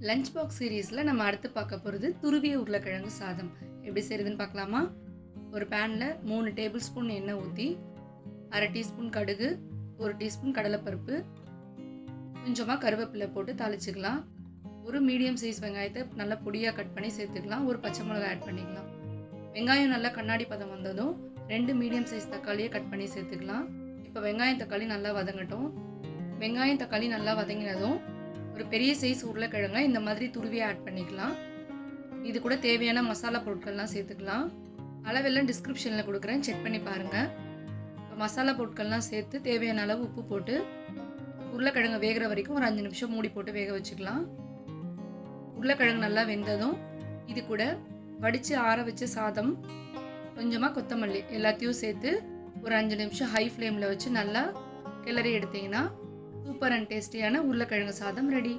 Lunch box சீரீஸில் நம்ம அடுத்து பார்க்க போகிறது துருவிய உருளைக்கிழங்கு சாதம் எப்படி செய்கிறதுன்னு பார்க்கலாமா. ஒரு பேனில் 3 டேபிள் ஸ்பூன் எண்ணெய் ஊற்றி 1/2 டீஸ்பூன் கடுகு, 1 டீஸ்பூன் கடலைப்பருப்பு, கொஞ்சமாக கருவேப்பிலை போட்டு தாளிச்சிக்கலாம். ஒரு மீடியம் சைஸ் வெங்காயத்தை நல்லா பொடியாக கட் பண்ணி சேர்த்துக்கலாம். ஒரு பச்சை மிளகாய் ஆட் பண்ணிக்கலாம். வெங்காயம் நல்லா கண்ணாடி பதம் வந்ததும் 2 மீடியம் சைஸ் தக்காளியை கட் பண்ணி சேர்த்துக்கலாம். இப்போ வெங்காயம் தக்காளி நல்லா வதங்கட்டும். வெங்காயம் தக்காளி நல்லா வதங்கினதும் ஒரு பெரிய சைஸ் உருளைக்கிழங்கை இந்த மாதிரி துருவியை ஆட் பண்ணிக்கலாம். இது கூட தேவையான மசாலா பொருட்கள்லாம் சேர்த்துக்கலாம். அளவெல்லாம் டிஸ்கிரிப்ஷனில் கொடுக்குறேன், செக் பண்ணி பாருங்கள். இப்போ மசாலா பொருட்கள்லாம் சேர்த்து தேவையான அளவு உப்பு போட்டு உருளைக்கிழங்கு வேகிற வரைக்கும் ஒரு 5 நிமிஷம் மூடி போட்டு வேக வச்சுக்கலாம். உருளைக்கிழங்கு நல்லா வெந்ததும் இது கூட வடித்து ஆற வச்ச சாதம், கொஞ்சமாக கொத்தமல்லி எல்லாத்தையும் சேர்த்து ஒரு 5 நிமிஷம் ஹை ஃப்ளேமில் வச்சு நல்லா கிளறி எடுத்தீங்கன்னா சூப்பர் அண்ட் டேஸ்டியான உருளைக்கிழங்கு சாதம் ரெடி.